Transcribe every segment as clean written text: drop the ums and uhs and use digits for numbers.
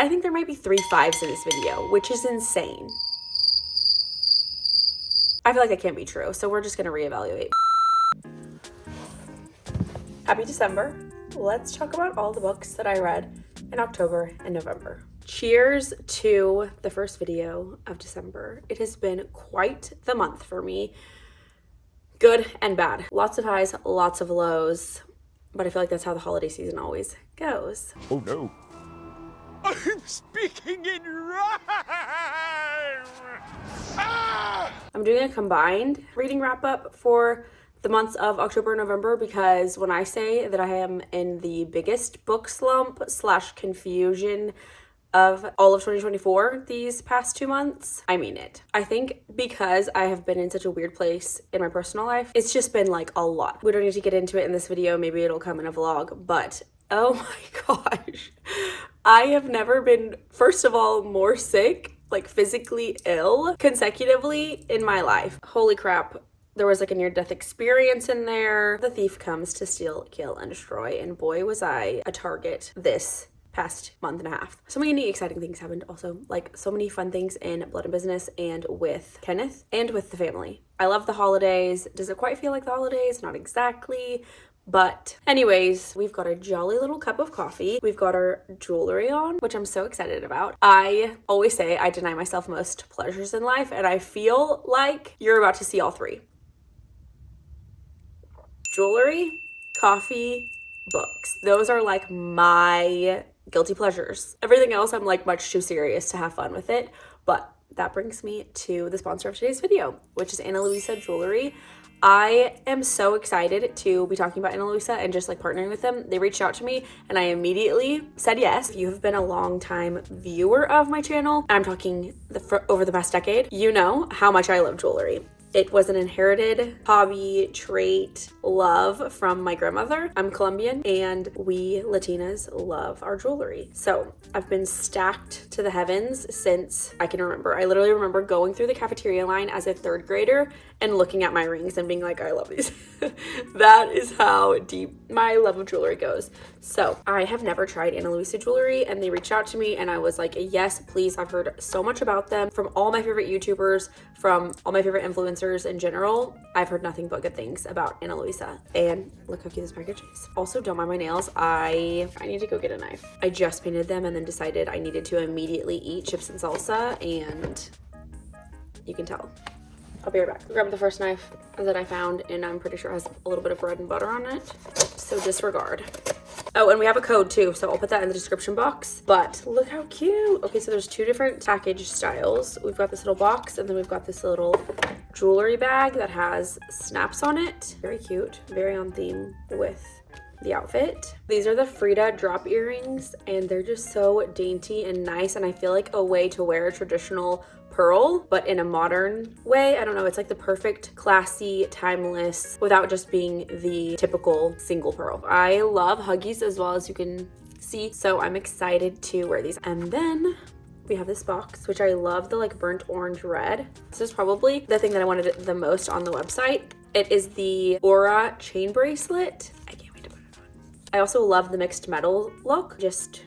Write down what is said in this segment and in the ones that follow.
I think there might be 3 5s in this video, which is insane. I feel like that can't be true, so we're just gonna reevaluate. Happy December. Let's talk about all the books that I read in October and November. Cheers to the first video of December. It has been quite the month for me. Good and bad. Lots of highs, lots of lows, but I feel like that's how the holiday season always goes. Oh no. I'm speaking in rhyme! Ah! I'm doing a combined reading wrap up for the months of October and November because when I say that I am in the biggest book slump / confusion of all of 2024 these past 2 months, I mean it. I think because I have been in such a weird place in my personal life, it's just been like a lot. We don't need to get into it in this video, maybe it'll come in a vlog, but oh my gosh. I have never been, first of all, more sick, like physically ill, consecutively in my life. Holy crap. There was like a near-death experience in there. The thief comes to steal, kill, and destroy, and boy was I a target this past month and a half. So many exciting things happened also, like so many fun things in Blood and Business and with Kenneth and with the family. I love the holidays. Does it quite feel like the holidays? Not exactly. But anyways, we've got a jolly little cup of coffee. We've got our jewelry on, which I'm so excited about. I always say I deny myself most pleasures in life, and I feel like you're about to see all 3. Jewelry, coffee, books. Those are like my guilty pleasures. Everything else I'm like much too serious to have fun with it. But that brings me to the sponsor of today's video, which is Luisa Jewelry. I am so excited to be talking about Luisa and just like partnering with them. They reached out to me and I immediately said yes. If you have been a long time viewer of my channel, and I'm talking over the past decade, you know how much I love jewelry. It was an inherited hobby, trait, love from my grandmother. I'm Colombian and we Latinas love our jewelry. So I've been stacked to the heavens since I can remember. I literally remember going through the cafeteria line as a 3rd grader and looking at my rings and being like, I love these. That is how deep my love of jewelry goes. So I have never tried Luisa Jewelry and they reached out to me and I was like, yes, please. I've heard so much about them from all my favorite YouTubers, from all my favorite influencers in general. I've heard nothing but good things about Luisa. And look how cute this package is. Also, don't mind my nails. I need to go get a knife. I just painted them and then decided I needed to immediately eat chips and salsa, and you can tell. I'll be right back. Grab the first knife that I found, and I'm pretty sure it has a little bit of bread and butter on it, so disregard. Oh, and we have a code too, so I'll put that in the description box. But look how cute. Okay, so there's 2 different package styles. We've got this little box, and then we've got this little jewelry bag that has snaps on it. Very cute, very on theme with the outfit. These are the Frida drop earrings, and they're just so dainty and nice, and I feel like a way to wear a traditional pearl, but in a modern way. I don't know, it's like the perfect, classy, timeless, without just being the typical single pearl. I love Huggies as well, as you can see, so I'm excited to wear these. And then we have this box, which I love, the like burnt orange red. This is probably the thing that I wanted the most on the website. It is the Aura chain bracelet. I can't wait to put it on. I also love the mixed metal look. Just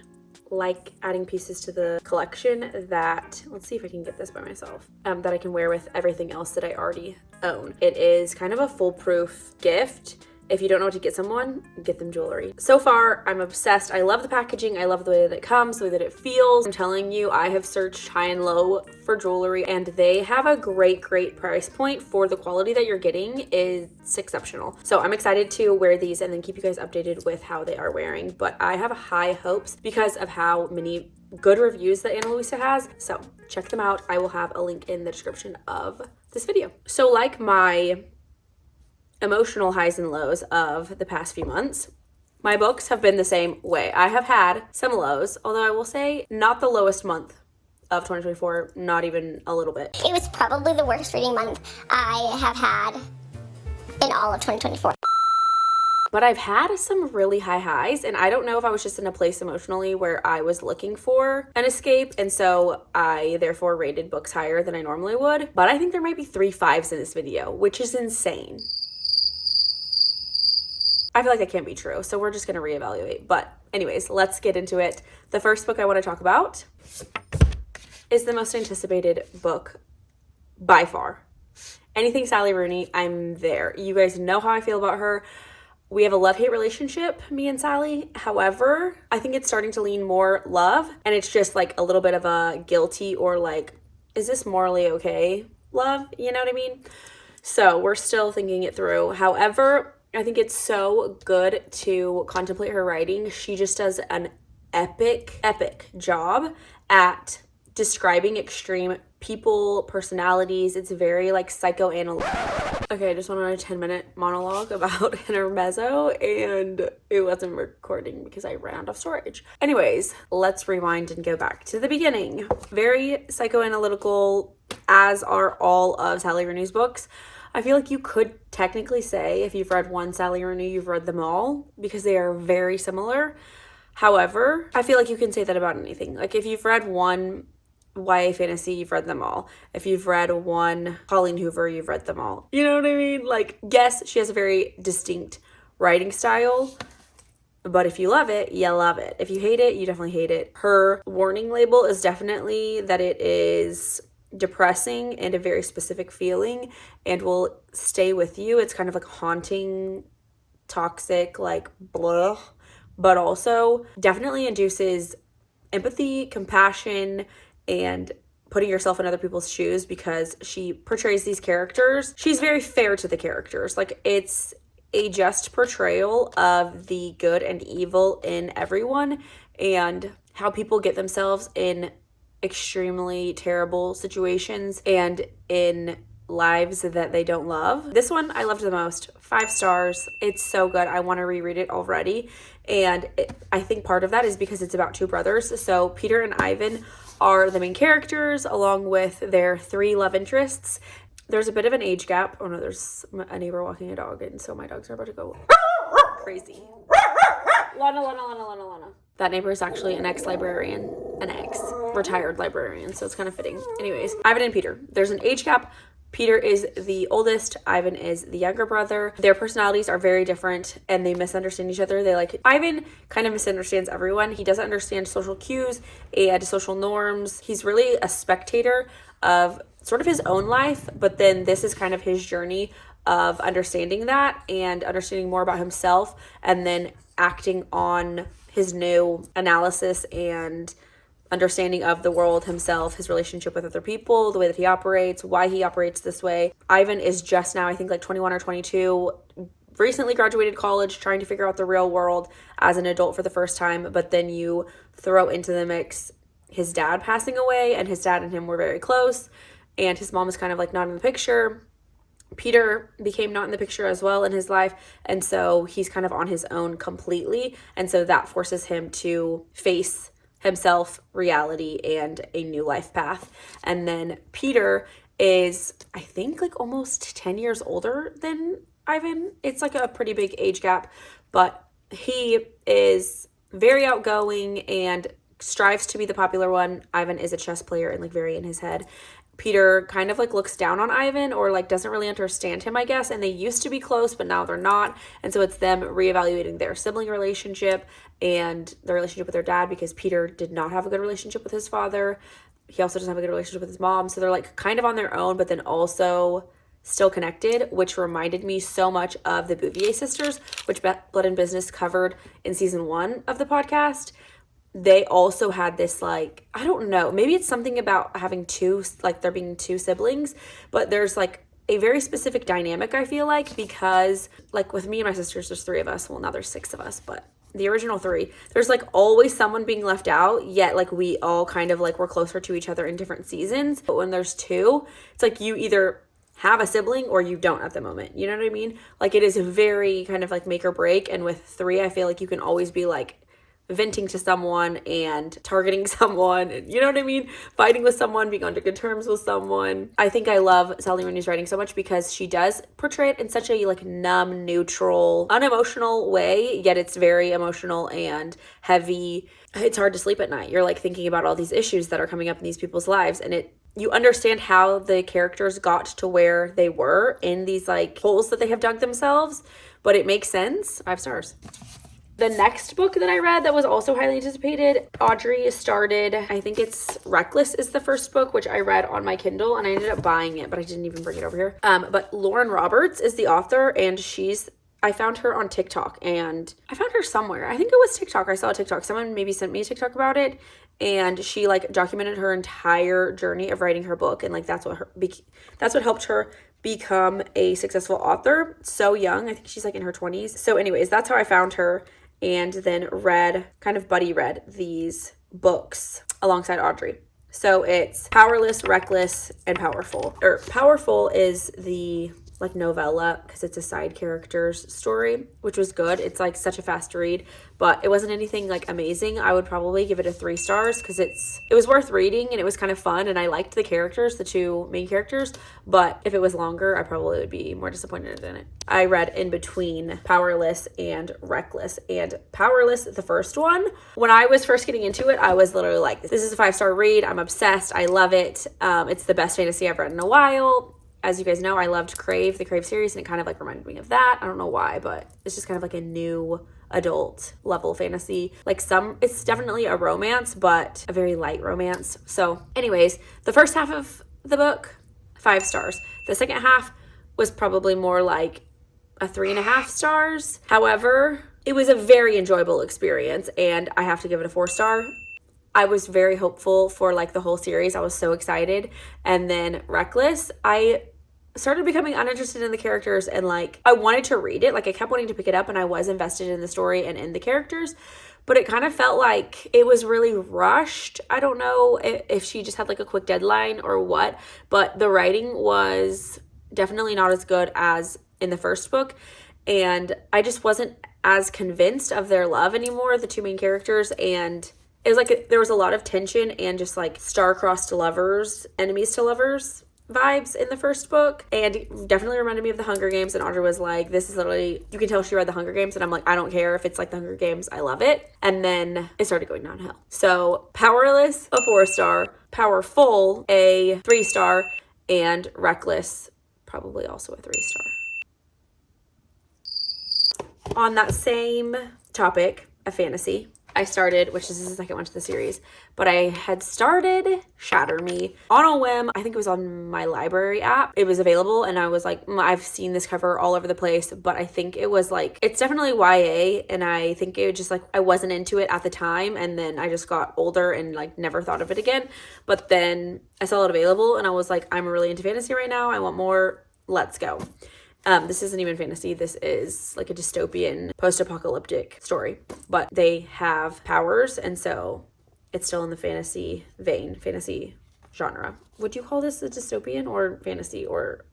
like adding pieces to the collection that, let's see if I can get this by myself, that I can wear with everything else that I already own. It is kind of a foolproof gift. If you don't know what to get someone, get them jewelry. So far, I'm obsessed. I love the packaging. I love the way that it comes, the way that it feels. I'm telling you, I have searched high and low for jewelry, and they have a great price point for the quality that you're getting. It's exceptional. So I'm excited to wear these and then keep you guys updated with how they are wearing. But I have high hopes because of how many good reviews that Luisa has. So check them out. I will have a link in the description of this video. So like my emotional highs and lows of the past few months, my books have been the same way. I have had some lows, although I will say not the lowest month of 2024, not even a little bit. It was probably the worst reading month I have had in all of 2024. But I've had some really high highs, and I don't know if I was just in a place emotionally where I was looking for an escape, and so I therefore rated books higher than I normally would. But I think there might be 3 5s in this video, which is insane. I feel like that can't be true. So we're just going to reevaluate. But anyways, let's get into it. The first book I want to talk about is the most anticipated book by far. Anything Sally Rooney, I'm there. You guys know how I feel about her. We have a love-hate relationship, me and Sally. However, I think it's starting to lean more love, and it's just like a little bit of a guilty or like, is this morally okay love? You know what I mean? So we're still thinking it through. However, I think it's so good to contemplate her writing. She just does an epic job at describing extreme people, personalities. It's very like psychoanalytic. Okay, I just went on a 10-minute monologue about intermezzo and it wasn't recording because I ran out of storage. Anyways, let's rewind and go back to the beginning. Very psychoanalytical, as are all of Sally Rooney's books. I feel like you could technically say if you've read one Sally Rooney, you've read them all because they are very similar. However, I feel like you can say that about anything. Like if you've read one YA fantasy, you've read them all. If you've read one Colleen Hoover, you've read them all. You know what I mean? Like, yes, she has a very distinct writing style, but if you love it, you love it. If you hate it, you definitely hate it. Her warning label is definitely that it is depressing and a very specific feeling and will stay with you. It's kind of like haunting, toxic, like blah, but also definitely induces empathy, compassion, and putting yourself in other people's shoes because she portrays these characters. She's very fair to the characters. Like, it's a just portrayal of the good and evil in everyone and how people get themselves in extremely terrible situations and in lives that they don't love. This one I loved the most. 5 stars. It's so good. I want to reread it already. And I think part of that is because it's about 2 brothers. So Peter and Ivan are the main characters along with their 3 love interests. There's a bit of an age gap. Oh no, there's a neighbor walking a dog, and so my dogs are about to go crazy. Lana. That neighbor is actually an ex-librarian, retired librarian, so it's kind of fitting. Anyways, Ivan and Peter. There's an age gap. Peter is the oldest, Ivan is the younger brother. Their personalities are very different and they misunderstand each other. Ivan kind of misunderstands everyone. He doesn't understand social cues and social norms. He's really a spectator of sort of his own life, but then this is kind of his journey of understanding that and understanding more about himself and then acting on his new analysis and understanding of the world, himself, his relationship with other people, the way that he operates, why he operates this way. Ivan is just now, I think, like 21 or 22, recently graduated college, trying to figure out the real world as an adult for the first time. But then you throw into the mix his dad passing away, and his dad and him were very close, and his mom is kind of like not in the picture. Peter became not in the picture as well in his life, and so he's kind of on his own completely, and so that forces him to face himself, reality, and a new life path. And then Peter is, I think, like almost 10 years older than Ivan. It's like a pretty big age gap, but he is very outgoing and strives to be the popular one. Ivan is a chess player and like very in his head. Peter kind of like looks down on Ivan or like doesn't really understand him, I guess, and they used to be close, but now they're not. And so it's them reevaluating their sibling relationship and their relationship with their dad, because Peter did not have a good relationship with his father. He also doesn't have a good relationship with his mom. So they're like kind of on their own, but then also still connected, which reminded me so much of the Bouvier sisters, which Blood and Business covered in season 1 of the podcast. They also had this, like, I don't know, maybe it's something about having 2, like there being 2 siblings, but there's like a very specific dynamic, I feel like, because like with me and my sisters, there's 3 of us. Well, now there's 6 of us, but the original 3, there's like always someone being left out, yet like we all kind of like we're closer to each other in different seasons. But when there's 2, it's like you either have a sibling or you don't at the moment. You know what I mean? Like it is very kind of like make or break. And with 3, I feel like you can always be like venting to someone and targeting someone, and you know what I mean? Fighting with someone, being on good terms with someone. I think I love Sally Rooney's writing so much because she does portray it in such a like numb, neutral, unemotional way, yet it's very emotional and heavy. It's hard to sleep at night. You're like thinking about all these issues that are coming up in these people's lives, and you understand how the characters got to where they were in these like holes that they have dug themselves, but it makes sense. 5 stars. The next book that I read that was also highly anticipated, Audrey started, I think it's Reckless is the first book, which I read on my Kindle, and I ended up buying it, but I didn't even bring it over here. But Lauren Roberts is the author, and I found her on TikTok, and I found her somewhere. I think it was TikTok. I saw a TikTok. Someone maybe sent me a TikTok about it, and she like documented her entire journey of writing her book, and like that's what helped her become a successful author so young. I think she's like in her 20s. So anyways, that's how I found her, and then buddy read these books alongside Audrey. So it's Powerless, Reckless, and Powerful. Powerful is the like novella because it's a side character's story, which was good. It's like such a fast read, but it wasn't anything like amazing. I would probably give it a 3 stars because it was worth reading and it was kind of fun and I liked the characters, the 2 main characters, but if it was longer, I probably would be more disappointed in it. I read in between Powerless and Reckless, and Powerless, the first one, when I was first getting into it, I was literally like, this is a 5-star read. I'm obsessed. I love it. It's the best fantasy I've read in a while. As you guys know, I loved the Crave series, and it kind of like reminded me of that. I don't know why, but it's just kind of like a new adult level fantasy. It's definitely a romance, but a very light romance. So anyways, the first half of the book, 5 stars. The second half was probably more like a 3.5 stars. However, it was a very enjoyable experience, and I have to give it a 4 star. I was very hopeful for like the whole series. I was so excited. And then Reckless, I started becoming uninterested in the characters, and like I wanted to read it. Like I kept wanting to pick it up, and I was invested in the story and in the characters, but it kind of felt like it was really rushed. I don't know if she just had like a quick deadline or what, but the writing was definitely not as good as in the first book, and I just wasn't as convinced of their love anymore, the 2 main characters. And it was like there was a lot of tension and just like star-crossed lovers, enemies to lovers vibes in the first book, and it definitely reminded me of the Hunger Games. And Audrey was like, this is literally, you can tell she read the Hunger Games, and I'm like, I don't care if it's like the Hunger Games, I love it. And then it started going downhill. So Powerless, a 4 star, Powerful, a 3 star, and Reckless, probably also a 3 star. On that same topic of fantasy, I started, which is the second one to the series, but I had started Shatter Me on a whim. I think it was on my library app. It was available, and I was like, I've seen this cover all over the place, but I think it was like, it's definitely YA, and I think it was just like, I wasn't into it at the time, and then I just got older and like never thought of it again. But then I saw it available, and I was like, I'm really into fantasy right now. I want more. Let's go. This isn't even fantasy. This is like a dystopian post-apocalyptic story, but they have powers, and so it's still in the fantasy vein, fantasy genre. Would you call this a dystopian or fantasy? Or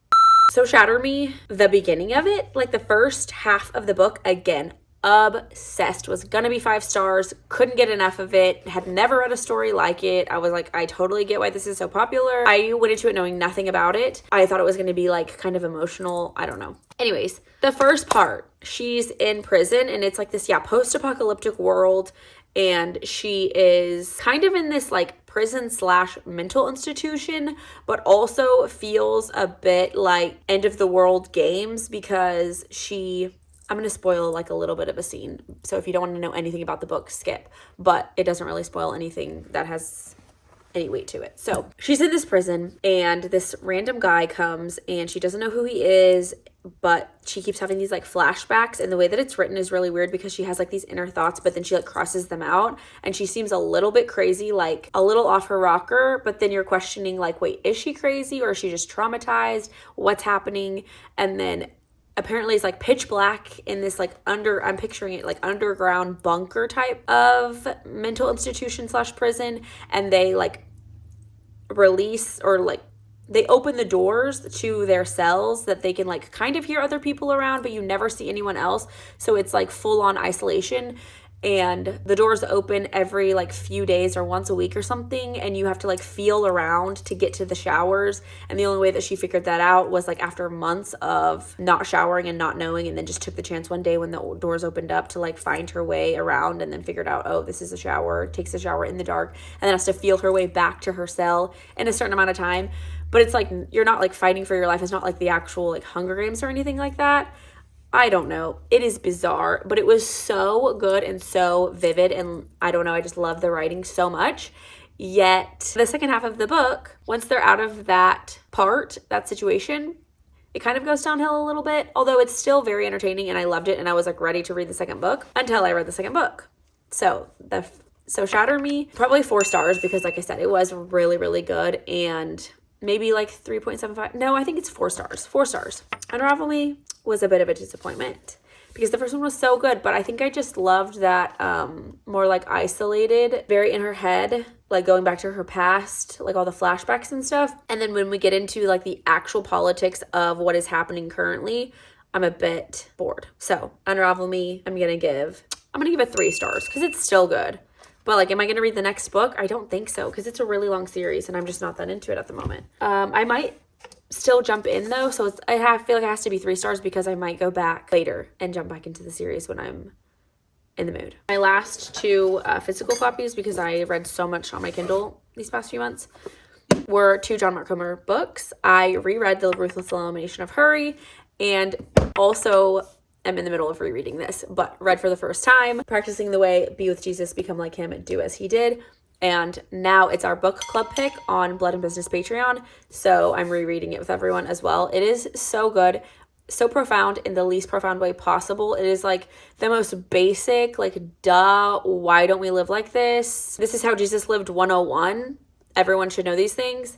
so Shatter Me, the beginning of it, like the first half of the book, again, obsessed, was gonna be 5 stars, couldn't get enough of it, had never read a story like it. I was like, I totally get why this is so popular. I went into it knowing nothing about it. I thought it was gonna be like kind of emotional. I don't know. Anyways, the first part, she's in prison, and it's like this post-apocalyptic world, and she is kind of in this like prison/mental institution, but also feels a bit like end of the world games because I'm going to spoil like a little bit of a scene. So if you don't want to know anything about the book, skip. But it doesn't really spoil anything that has any weight to it. So she's in this prison, and this random guy comes, and she doesn't know who he is, but she keeps having these like flashbacks, and the way that it's written is really weird because she has like these inner thoughts, but then she like crosses them out, and she seems a little bit crazy, like a little off her rocker, but then you're questioning like, wait, is she crazy or is she just traumatized? What's happening? And then apparently it's like pitch black in this like I'm picturing it like underground bunker type of mental institution/prison, and they like release or like they open the doors to their cells that they can like kind of hear other people around, but you never see anyone else. So it's like full on isolation. And the doors open every like few days or once a week or something, and you have to like feel around to get to the showers. And the only way that she figured that out was like after months of not showering and not knowing, and then just took the chance one day when the doors opened up to like find her way around, and then figured out, oh, this is a shower, takes a shower in the dark, and then has to feel her way back to her cell in a certain amount of time. But it's like you're not like fighting for your life. It's not like the actual like Hunger Games or anything like that. I don't know. It is bizarre, but it was so good and so vivid. And I don't know, I just love the writing so much. Yet the second half of the book, once they're out of that situation, it kind of goes downhill a little bit, although it's still very entertaining and I loved it and I was like ready to read the second book until I read the second book. So Shatter Me, probably 4 stars because like I said, it was really, really good, and maybe like 3.75. No, I think it's 4 stars. 4 stars. Unravel Me was a bit of a disappointment because the first one was so good, but I think I just loved that more like isolated, very in her head, like going back to her past, like all the flashbacks and stuff. And then when we get into like the actual politics of what is happening currently, I'm a bit bored. So Unravel Me, I'm gonna give it 3 stars because it's still good. But like, am I gonna read the next book? I don't think so because it's a really long series and I'm just not that into it at the moment. I might still jump in though, so I feel like it has to be 3 stars because I might go back later and jump back into the series when I'm in the mood. My last 2 physical copies, because I read so much on my Kindle these past few months, were 2 John Mark Comer books. I reread The Ruthless Elimination of Hurry, and also am in the middle of rereading this, but read for the first time, Practicing the Way, Be with Jesus, Become Like Him, Do as He Did. And now it's our book club pick on Blood and Business Patreon, so I'm rereading it with everyone as well. It is so good, so profound in the least profound way possible. It is like the most basic, like, duh, why don't we live like this? This is how Jesus lived 101. Everyone should know these things,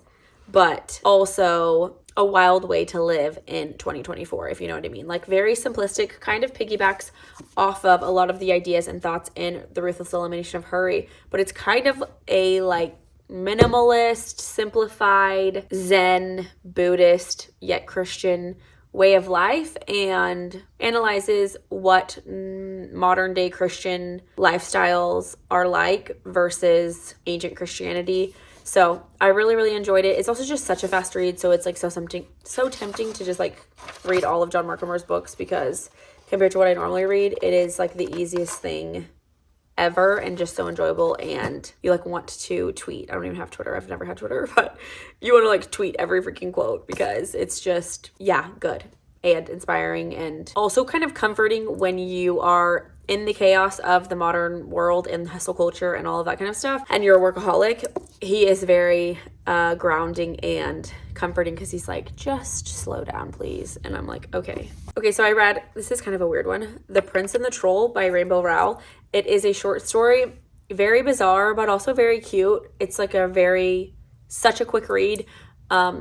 but also a wild way to live in 2024, if you know what I mean. Like, very simplistic, kind of piggybacks off of a lot of the ideas and thoughts in The Ruthless Elimination of Hurry, but it's kind of a like minimalist, simplified, Zen, Buddhist, yet Christian way of life, and analyzes what modern day Christian lifestyles are like versus ancient Christianity. So I really, really enjoyed it. It's also just such a fast read, so it's like so tempting to just like read all of John Mark Comer's books, because compared to what I normally read, it is like the easiest thing ever and just so enjoyable. And you like want to tweet. I don't even have Twitter. I've never had Twitter, but you want to like tweet every freaking quote because it's just, yeah, good and inspiring and also kind of comforting when you are in the chaos of the modern world and hustle culture and all of that kind of stuff, and you're a workaholic. He is very grounding and comforting because he's like, just slow down, please. And I'm like, okay. So I read, this is kind of a weird one, The Prince and the Troll by Rainbow Rowell. It is a short story, very bizarre, but also very cute. It's like such a quick read.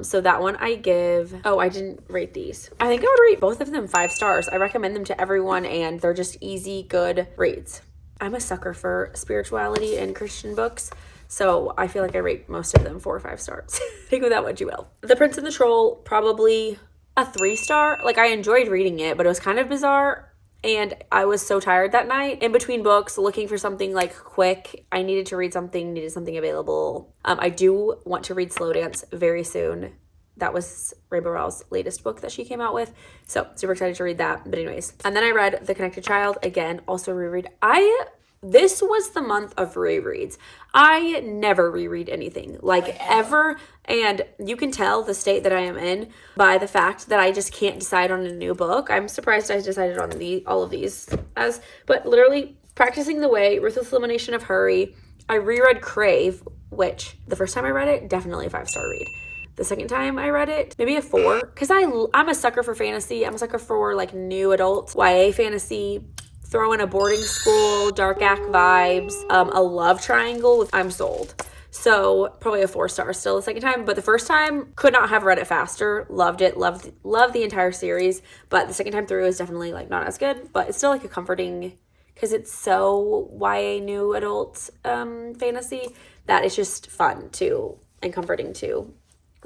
So that one I give, I didn't rate these. I think I would rate both of them 5 stars. I recommend them to everyone, and they're just easy, good reads. I'm a sucker for spirituality and Christian books, so I feel like I rate most of them 4 or 5 stars. Take with that what you will. The Prince and the Troll, probably a 3 star. Like, I enjoyed reading it, but it was kind of bizarre. And I was so tired that night in between books, looking for something like quick. I needed to read something, needed something available. I do want to read Slow Dance very soon. That was Rainbow Rowell's latest book that she came out with. So super excited to read that. But anyways, and then I read The Connected Child, again, also reread. This was the month of rereads. I never reread anything, like ever. And you can tell the state that I am in by the fact that I just can't decide on a new book. I'm surprised I decided on all of these but literally Practicing the Way, Ruthless Elimination of Hurry. I reread Crave, which the first time I read it, definitely a 5-star read. The second time I read it, maybe a 4, because I'm a sucker for fantasy. I'm a sucker for like new adult YA fantasy. Throw in a boarding school, dark act vibes, a love triangle. I'm sold. So probably a 4 star still the second time. But the first time, could not have read it faster. Loved it. Loved the entire series. But the second time through is definitely like not as good. But it's still like a comforting, because it's so YA new adult fantasy that it's just fun to and comforting to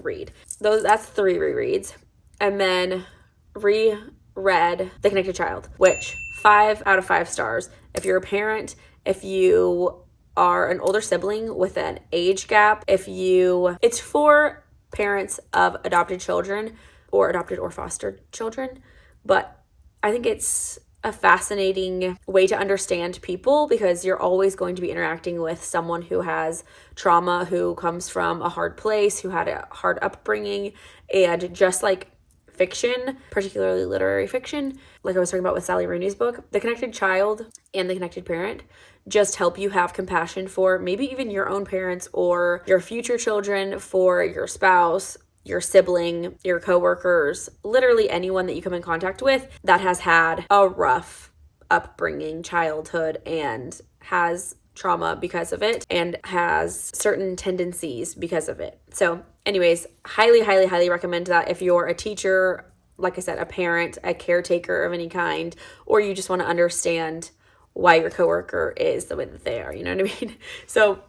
read. That's 3 rereads. And then reread The Connected Child, which 5 out of 5 stars. If you're a parent, if you are an older sibling with an age gap, it's for parents of adopted children or adopted or fostered children. But I think it's a fascinating way to understand people, because you're always going to be interacting with someone who has trauma, who comes from a hard place, who had a hard upbringing, and just like fiction, particularly literary fiction, like I was talking about with Sally Rooney's book, The Connected Child and The Connected Parent just help you have compassion for maybe even your own parents or your future children, for your spouse, your sibling, your coworkers, literally anyone that you come in contact with that has had a rough upbringing, childhood, and has trauma because of it and has certain tendencies because of it. So, anyways, highly, highly, highly recommend that if you're a teacher, like I said, a parent, a caretaker of any kind, or you just want to understand why your coworker is the way that they are, you know what I mean? So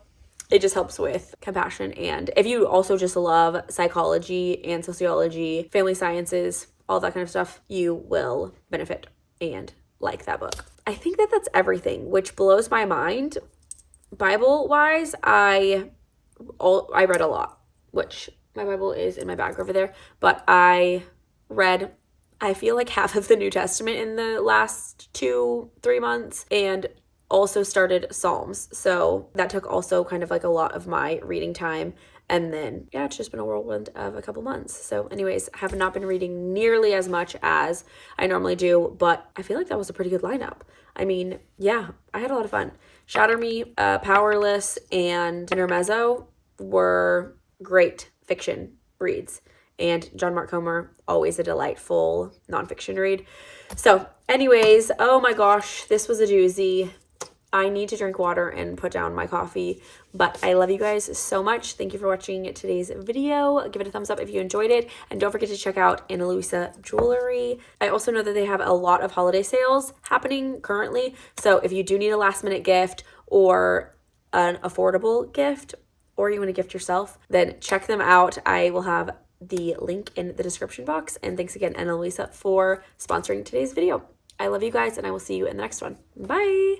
it just helps with compassion. And if you also just love psychology and sociology, family sciences, all that kind of stuff, you will benefit and like that book. I think that that's everything, which blows my mind. Bible wise, I read a lot, which my Bible is in my bag over there, but I read, I feel like half of the New Testament in the last 2-3 months, and also started Psalms. So that took also kind of like a lot of my reading time. And then, yeah, it's just been a whirlwind of a couple months. So anyways, I have not been reading nearly as much as I normally do, but I feel like that was a pretty good lineup. I mean, yeah, I had a lot of fun. Shatter Me, Powerless, and Intermezzo were great fiction reads. And John Mark Comer, always a delightful nonfiction read. So anyways, oh my gosh, this was a doozy. I need to drink water and put down my coffee, but I love you guys so much. Thank you for watching today's video. Give it a thumbs up if you enjoyed it, and don't forget to check out Luisa Jewelry. I also know that they have a lot of holiday sales happening currently, so if you do need a last minute gift or an affordable gift, or you want to gift yourself, then check them out. I will have the link in the description box, and thanks again, Luisa, for sponsoring today's video. I love you guys, and I will see you in the next one. Bye!